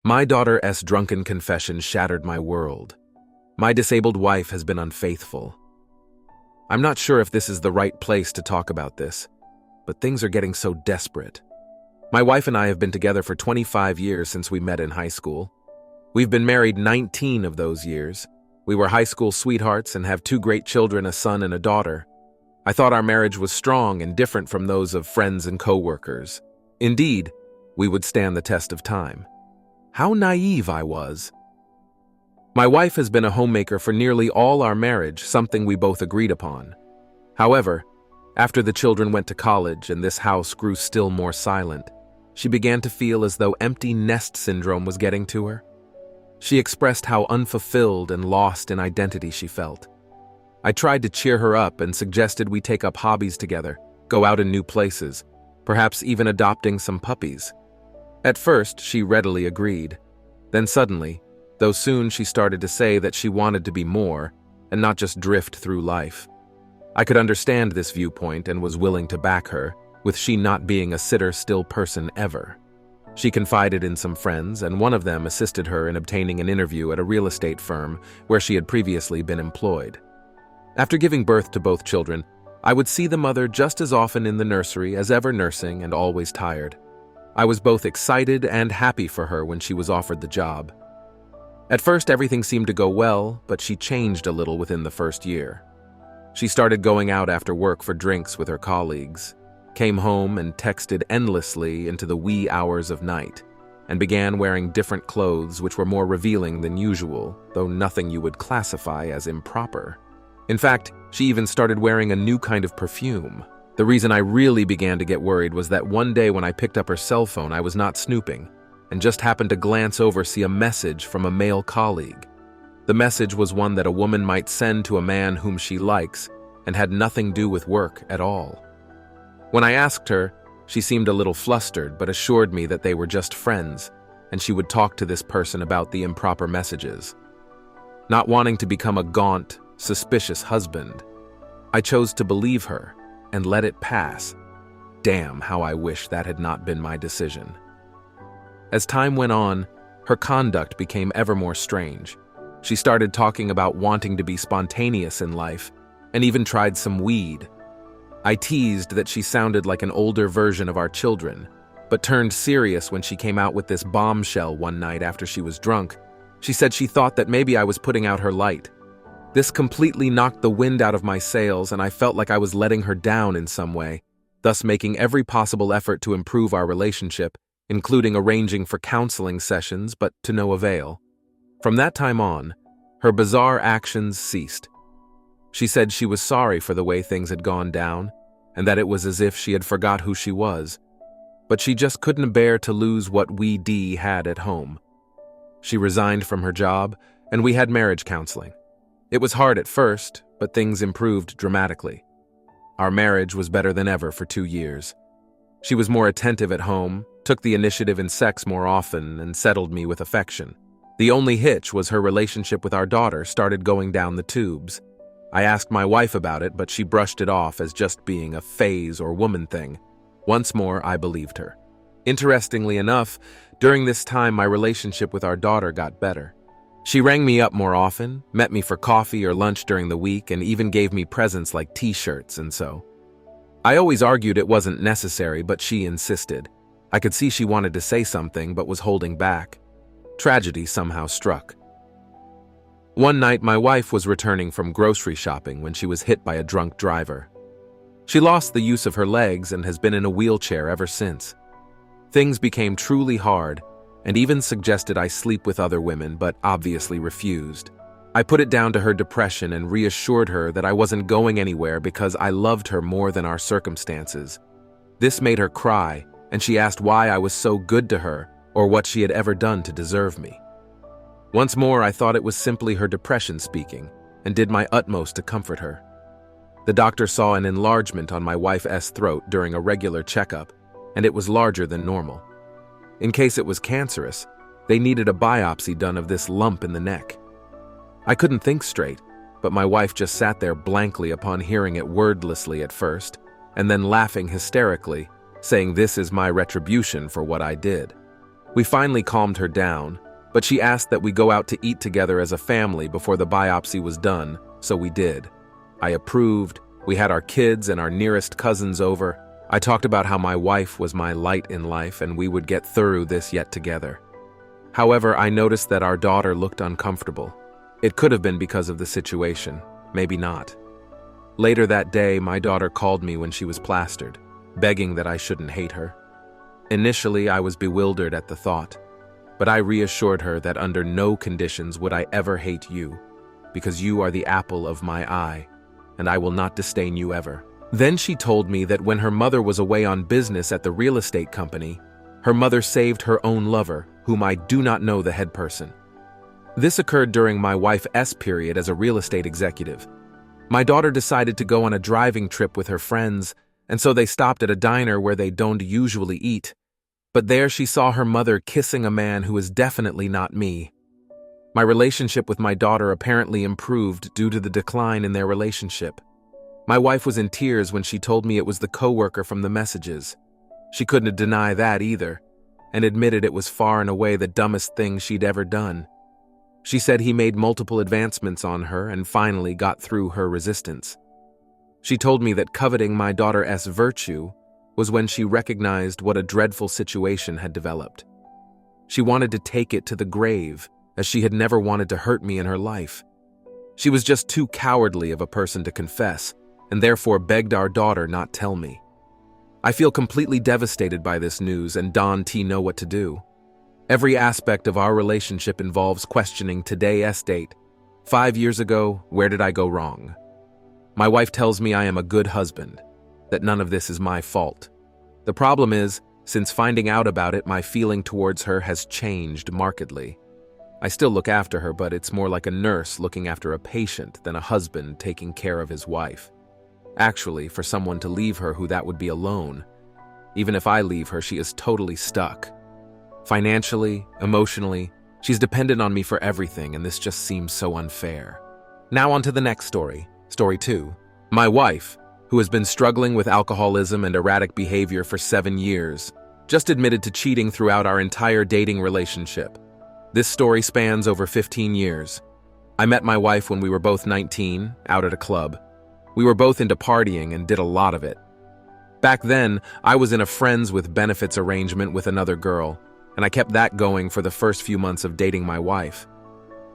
My daughter's drunken confession shattered my world. My disabled wife has been unfaithful. I'm not sure if this is the right place to talk about this, but things are getting so desperate. My wife and I have been together for 25 years since we met in high school. We've been married 19 of those years. We were high school sweethearts and have 2 great children, a son and a daughter. I thought our marriage was strong and different from those of friends and co-workers. Indeed, we would stand the test of time. How naive I was. My wife has been a homemaker for nearly all our marriage, something we both agreed upon. However, after the children went to college and this house grew still more silent, she began to feel as though empty nest syndrome was getting to her. She expressed how unfulfilled and lost in identity she felt. I tried to cheer her up and suggested we take up hobbies together, go out in new places, perhaps even adopting some puppies. At first, she readily agreed. Then suddenly, though soon she started to say that she wanted to be more and not just drift through life. I could understand this viewpoint and was willing to back her, with she not being a sitter-still person ever. She confided in some friends, and one of them assisted her in obtaining an interview at a real estate firm where she had previously been employed. After giving birth to both children, I would see the mother just as often in the nursery as ever, nursing and always tired. I was both excited and happy for her when she was offered the job. At first, everything seemed to go well, but she changed a little within the first year. She started going out after work for drinks with her colleagues, came home and texted endlessly into the wee hours of night, and began wearing different clothes which were more revealing than usual, though nothing you would classify as improper. In fact, she even started wearing a new kind of perfume. The reason I really began to get worried was that one day when I picked up her cell phone, I was not snooping, and just happened to glance over, see a message from a male colleague. The message was one that a woman might send to a man whom she likes and had nothing to do with work at all. When I asked her, she seemed a little flustered but assured me that they were just friends and she would talk to this person about the improper messages. Not wanting to become a gaunt, suspicious husband, I chose to believe her and let it pass. Damn, how I wish that had not been my decision. As time went on, her conduct became ever more strange. She started talking about wanting to be spontaneous in life, and even tried some weed. I teased that she sounded like an older version of our children, but turned serious when she came out with this bombshell one night after she was drunk. She said she thought that maybe I was putting out her light. This completely knocked the wind out of my sails, and I felt like I was letting her down in some way, thus making every possible effort to improve our relationship, including arranging for counseling sessions, but to no avail. From that time on, her bizarre actions ceased. She said she was sorry for the way things had gone down, and that it was as if she had forgot who she was, but she just couldn't bear to lose what we had at home. She resigned from her job, and we had marriage counseling. It was hard at first, but things improved dramatically. Our marriage was better than ever for 2 years. She was more attentive at home, took the initiative in sex more often, and settled me with affection. The only hitch was her relationship with our daughter started going down the tubes. I asked my wife about it, but she brushed it off as just being a phase or woman thing. Once more, I believed her. Interestingly enough, during this time, my relationship with our daughter got better. She rang me up more often, met me for coffee or lunch during the week, and even gave me presents like t-shirts and so. I always argued it wasn't necessary, but she insisted. I could see she wanted to say something, but was holding back. Tragedy somehow struck. One night, my wife was returning from grocery shopping when she was hit by a drunk driver. She lost the use of her legs and has been in a wheelchair ever since. Things became truly hard, and even suggested I sleep with other women, but obviously refused. I put it down to her depression and reassured her that I wasn't going anywhere because I loved her more than our circumstances. This made her cry, and she asked why I was so good to her or what she had ever done to deserve me. Once more, I thought it was simply her depression speaking, and did my utmost to comfort her. The doctor saw an enlargement on my wife's throat during a regular checkup, and it was larger than normal. In case it was cancerous, they needed a biopsy done of this lump in the neck. I couldn't think straight, but my wife just sat there blankly upon hearing it wordlessly at first, and then laughing hysterically, saying this is my retribution for what I did. We finally calmed her down, but she asked that we go out to eat together as a family before the biopsy was done, so we did. I approved. We had our kids and our nearest cousins over. I talked about how my wife was my light in life and we would get through this yet together. However, I noticed that our daughter looked uncomfortable. It could have been because of the situation, maybe not. Later that day, my daughter called me when she was plastered, begging that I shouldn't hate her. Initially, I was bewildered at the thought, but I reassured her that under no conditions would I ever hate you, because you are the apple of my eye, and I will not disdain you ever. Then she told me that when her mother was away on business at the real estate company, her mother saved her own lover, whom I do not know the head person. This occurred during my wife's period as a real estate executive. My daughter decided to go on a driving trip with her friends, and so they stopped at a diner where they don't usually eat. But there she saw her mother kissing a man who is definitely not me. My relationship with my daughter apparently improved due to the decline in their relationship. My wife was in tears when she told me it was the coworker from the messages. She couldn't deny that either, and admitted it was far and away the dumbest thing she'd ever done. She said he made multiple advancements on her and finally got through her resistance. She told me that coveting my daughter's virtue was when she recognized what a dreadful situation had developed. She wanted to take it to the grave, as she had never wanted to hurt me in her life. She was just too cowardly of a person to confess, and therefore begged our daughter not tell me. I feel completely devastated by this news and don't know what to do. Every aspect of our relationship involves questioning today's date. 5 years ago, where did I go wrong? My wife tells me I am a good husband, that none of this is my fault. The problem is, since finding out about it, my feeling towards her has changed markedly. I still look after her, but it's more like a nurse looking after a patient than a husband taking care of his wife. Actually, for someone to leave her who that would be alone. Even if I leave her, she is totally stuck. Financially, emotionally, she's dependent on me for everything, and this just seems so unfair. Now on to the next story. Story 2. My wife, who has been struggling with alcoholism and erratic behavior for 7 years, just admitted to cheating throughout our entire dating relationship. This story spans over 15 years. I met my wife when we were both 19, out at a club. We were both into partying and did a lot of it. Back then, I was in a friends with benefits arrangement with another girl, and I kept that going for the first few months of dating my wife.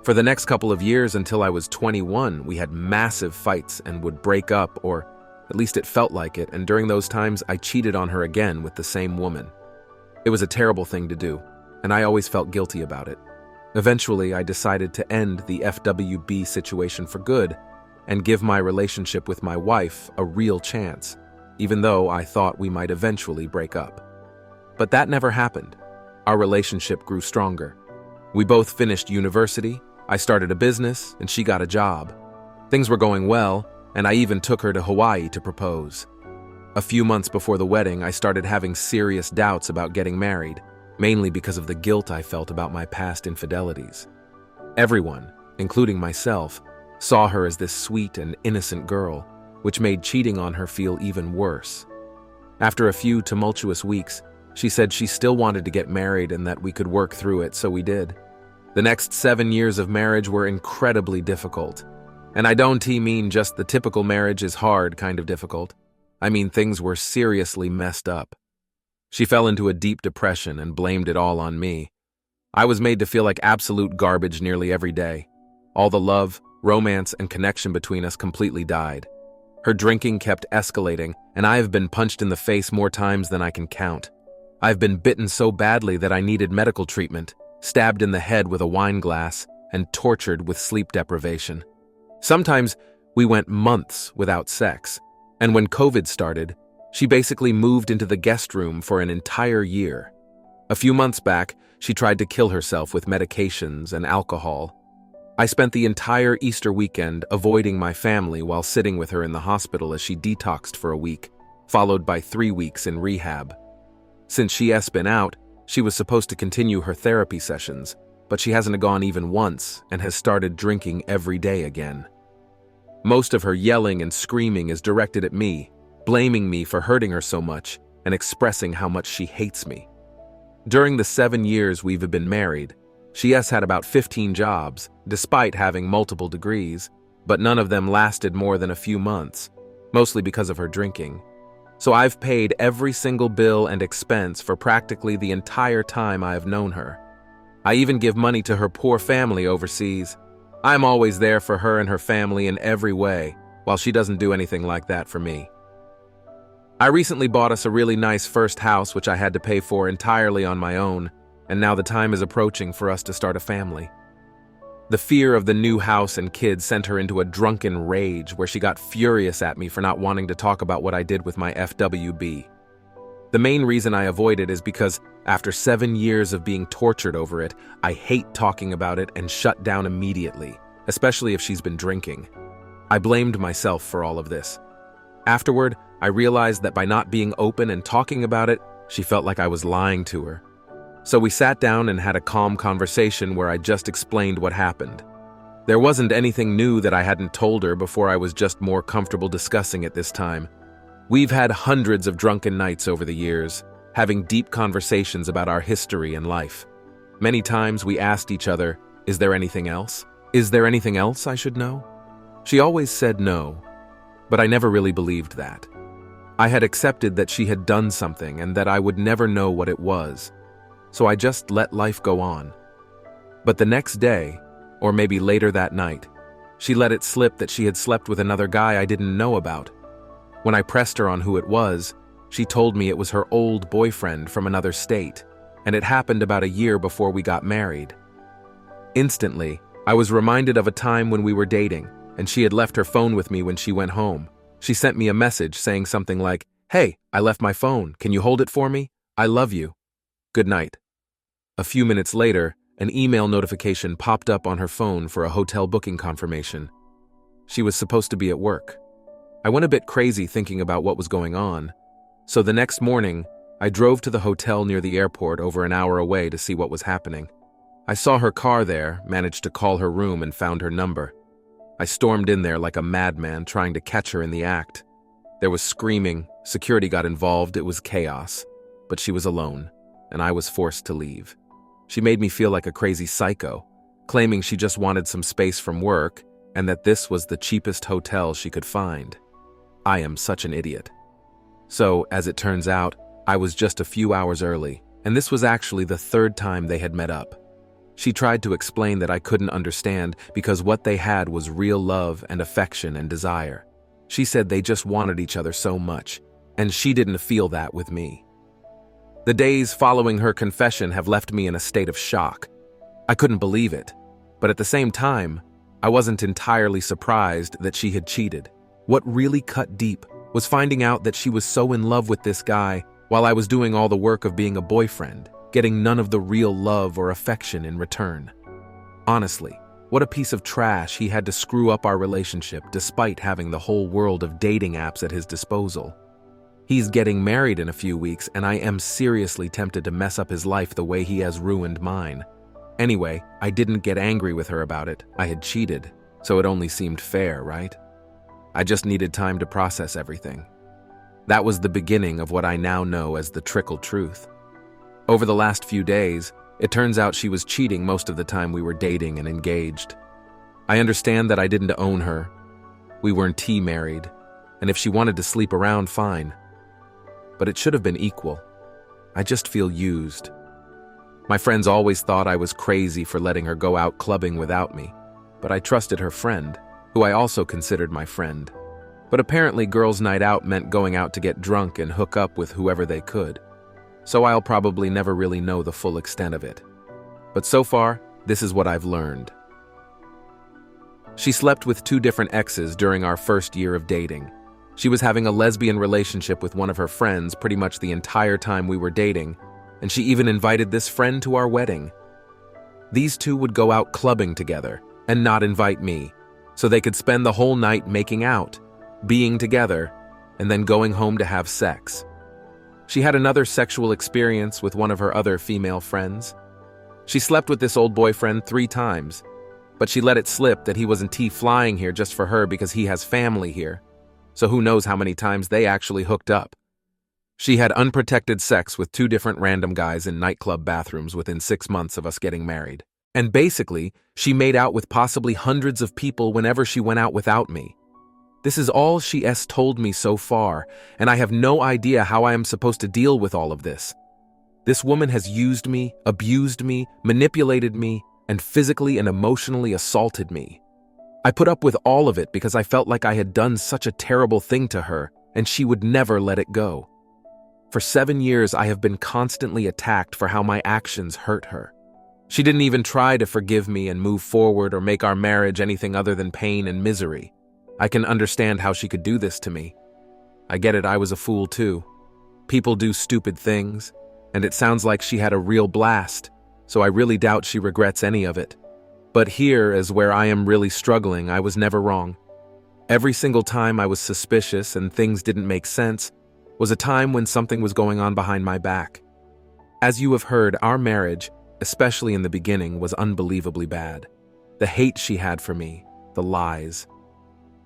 For the next couple of years until I was 21, we had massive fights and would break up, or at least it felt like it, and during those times I cheated on her again with the same woman. It was a terrible thing to do, and I always felt guilty about it. Eventually, I decided to end the FWB situation for good and give my relationship with my wife a real chance, even though I thought we might eventually break up. But that never happened. Our relationship grew stronger. We both finished university, I started a business, and she got a job. Things were going well, and I even took her to Hawaii to propose. A few months before the wedding, I started having serious doubts about getting married, mainly because of the guilt I felt about my past infidelities. Everyone, including myself, saw her as this sweet and innocent girl, which made cheating on her feel even worse. After a few tumultuous weeks, she said she still wanted to get married and that we could work through it, so we did. The next 7 years of marriage were incredibly difficult. And I don't mean just the typical marriage is hard kind of difficult. I mean things were seriously messed up. She fell into a deep depression and blamed it all on me. I was made to feel like absolute garbage nearly every day. All the love, romance, and connection between us completely died. Her drinking kept escalating, and I have been punched in the face more times than I can count. I've been bitten so badly that I needed medical treatment, stabbed in the head with a wine glass, and tortured with sleep deprivation. Sometimes we went months without sex, and when COVID started, she basically moved into the guest room for an entire year. A few months back, she tried to kill herself with medications and alcohol. I spent the entire Easter weekend avoiding my family while sitting with her in the hospital as she detoxed for a week, followed by 3 weeks in rehab. Since she has been out, she was supposed to continue her therapy sessions, but she hasn't gone even once and has started drinking every day again. Most of her yelling and screaming is directed at me, blaming me for hurting her so much and expressing how much she hates me. During the 7 years we've been married, she has had about 15 jobs, despite having multiple degrees, but none of them lasted more than a few months, mostly because of her drinking. So I've paid every single bill and expense for practically the entire time I have known her. I even give money to her poor family overseas. I'm always there for her and her family in every way, while she doesn't do anything like that for me. I recently bought us a really nice first house which I had to pay for entirely on my own, and now the time is approaching for us to start a family. The fear of the new house and kids sent her into a drunken rage where she got furious at me for not wanting to talk about what I did with my FWB. The main reason I avoid it is because after 7 years of being tortured over it, I hate talking about it and shut down immediately, especially if she's been drinking. I blamed myself for all of this. Afterward, I realized that by not being open and talking about it, she felt like I was lying to her. So we sat down and had a calm conversation where I just explained what happened. There wasn't anything new that I hadn't told her before. I was just more comfortable discussing it this time. We've had hundreds of drunken nights over the years, having deep conversations about our history and life. Many times we asked each other, "Is there anything else? Is there anything else I should know?" She always said no, but I never really believed that. I had accepted that she had done something and that I would never know what it was, so I just let life go on. But the next day, or maybe later that night, she let it slip that she had slept with another guy I didn't know about. When I pressed her on who it was, she told me it was her old boyfriend from another state, and it happened about a year before we got married. Instantly, I was reminded of a time when we were dating, and she had left her phone with me when she went home. She sent me a message saying something like, "Hey, I left my phone. Can you hold it for me? I love you. Good night." A few minutes later, an email notification popped up on her phone for a hotel booking confirmation. She was supposed to be at work. I went a bit crazy thinking about what was going on. So the next morning, I drove to the hotel near the airport over an hour away to see what was happening. I saw her car there, managed to call her room, and found her number. I stormed in there like a madman, trying to catch her in the act. There was screaming, security got involved, it was chaos. But she was alone, and I was forced to leave. She made me feel like a crazy psycho, claiming she just wanted some space from work and that this was the cheapest hotel she could find. I am such an idiot. So, as it turns out, I was just a few hours early, and this was actually the third time they had met up. She tried to explain that I couldn't understand because what they had was real love and affection and desire. She said they just wanted each other so much, and she didn't feel that with me. The days following her confession have left me in a state of shock. I couldn't believe it, but at the same time, I wasn't entirely surprised that she had cheated. What really cut deep was finding out that she was so in love with this guy while I was doing all the work of being a boyfriend, getting none of the real love or affection in return. Honestly, what a piece of trash he had to screw up our relationship despite having the whole world of dating apps at his disposal. He's getting married in a few weeks, and I am seriously tempted to mess up his life the way he has ruined mine. Anyway, I didn't get angry with her about it. I had cheated, so it only seemed fair, right? I just needed time to process everything. That was the beginning of what I now know as the trickle truth. Over the last few days, it turns out she was cheating most of the time we were dating and engaged. I understand that I didn't own her. We weren't married, and if she wanted to sleep around, fine. But it should have been equal. I just feel used. My friends always thought I was crazy for letting her go out clubbing without me, but I trusted her friend, who I also considered my friend. But apparently girls' night out meant going out to get drunk and hook up with whoever they could. So I'll probably never really know the full extent of it. But so far, this is what I've learned. She slept with 2 different exes during our first year of dating. She was having a lesbian relationship with one of her friends pretty much the entire time we were dating, and she even invited this friend to our wedding. These 2 would go out clubbing together and not invite me, so they could spend the whole night making out, being together, and then going home to have sex. She had another sexual experience with one of her other female friends. She slept with this old boyfriend 3 times, but she let it slip that he wasn't flying here just for her because he has family here. So who knows how many times they actually hooked up. She had unprotected sex with 2 different random guys in nightclub bathrooms within 6 months of us getting married. And basically, she made out with possibly hundreds of people whenever she went out without me. This is all she's told me so far, and I have no idea how I am supposed to deal with all of this. This woman has used me, abused me, manipulated me, and physically and emotionally assaulted me. I put up with all of it because I felt like I had done such a terrible thing to her, and she would never let it go. For 7 years, I have been constantly attacked for how my actions hurt her. She didn't even try to forgive me and move forward or make our marriage anything other than pain and misery. I can understand how she could do this to me. I get it, I was a fool too. People do stupid things, and it sounds like she had a real blast, so I really doubt she regrets any of it. But here is where I am really struggling. I was never wrong. Every single time I was suspicious and things didn't make sense was a time when something was going on behind my back. As you have heard, our marriage, especially in the beginning, was unbelievably bad. The hate she had for me, the lies.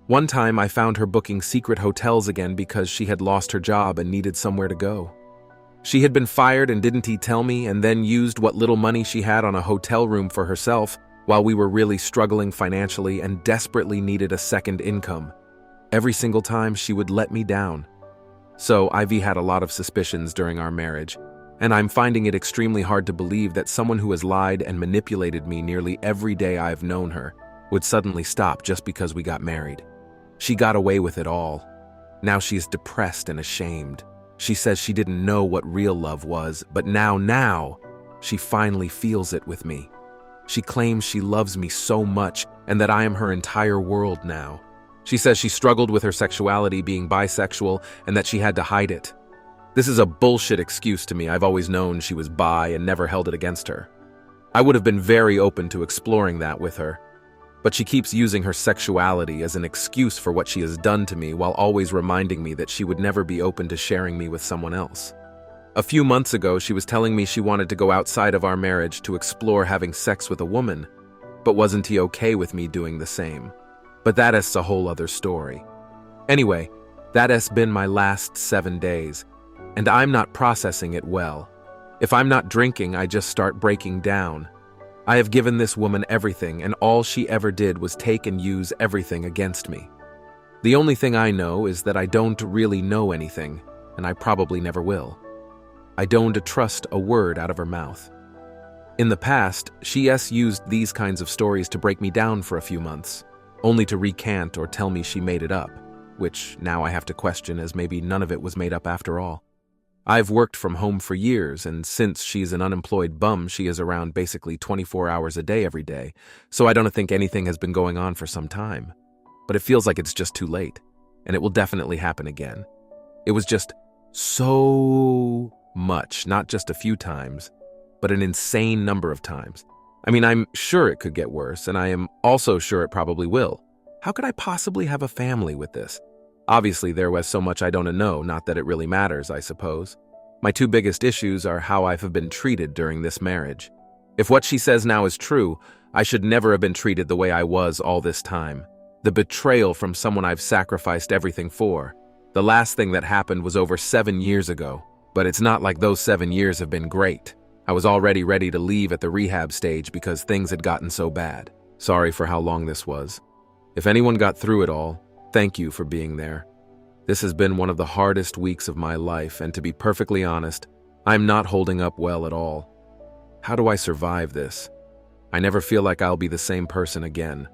One time I found her booking secret hotels again because she had lost her job and needed somewhere to go. She had been fired and didn't tell me, and then used what little money she had on a hotel room for herself while we were really struggling financially and desperately needed a second income. Every single time she would let me down. So Ivy had a lot of suspicions during our marriage, and I'm finding it extremely hard to believe that someone who has lied and manipulated me nearly every day I've known her would suddenly stop just because we got married. She got away with it all. Now she is depressed and ashamed. She says she didn't know what real love was, but now, she finally feels it with me. She claims she loves me so much and that I am her entire world now. She says she struggled with her sexuality, being bisexual, and that she had to hide it. This is a bullshit excuse to me. I've always known she was bi and never held it against her. I would have been very open to exploring that with her. But she keeps using her sexuality as an excuse for what she has done to me while always reminding me that she would never be open to sharing me with someone else. A few months ago, she was telling me she wanted to go outside of our marriage to explore having sex with a woman, but wasn't he okay with me doing the same? But that is a whole other story. Anyway, that has been my last 7 days, and I'm not processing it well. If I'm not drinking, I just start breaking down. I have given this woman everything, and all she ever did was take and use everything against me. The only thing I know is that I don't really know anything, and I probably never will. I don't trust a word out of her mouth. In the past, she has used these kinds of stories to break me down for a few months, only to recant or tell me she made it up, which now I have to question, as maybe none of it was made up after all. I've worked from home for years, and since she's an unemployed bum, she is around basically 24 hours a day every day, so I don't think anything has been going on for some time. But it feels like it's just too late, and it will definitely happen again. It was just so much, not just a few times, but an insane number of times. I mean, I'm sure it could get worse, and I am also sure it probably will. How could I possibly have a family with this? Obviously, there was so much I don't know, not that it really matters, I suppose. My 2 biggest issues are how I've been treated during this marriage. If what she says now is true, I should never have been treated the way I was all this time. The betrayal from someone I've sacrificed everything for. The last thing that happened was over 7 years ago, but it's not like those 7 years have been great. I was already ready to leave at the rehab stage because things had gotten so bad. Sorry for how long this was. If anyone got through it all, thank you for being there. This has been one of the hardest weeks of my life, and to be perfectly honest, I'm not holding up well at all. How do I survive this? I never feel like I'll be the same person again.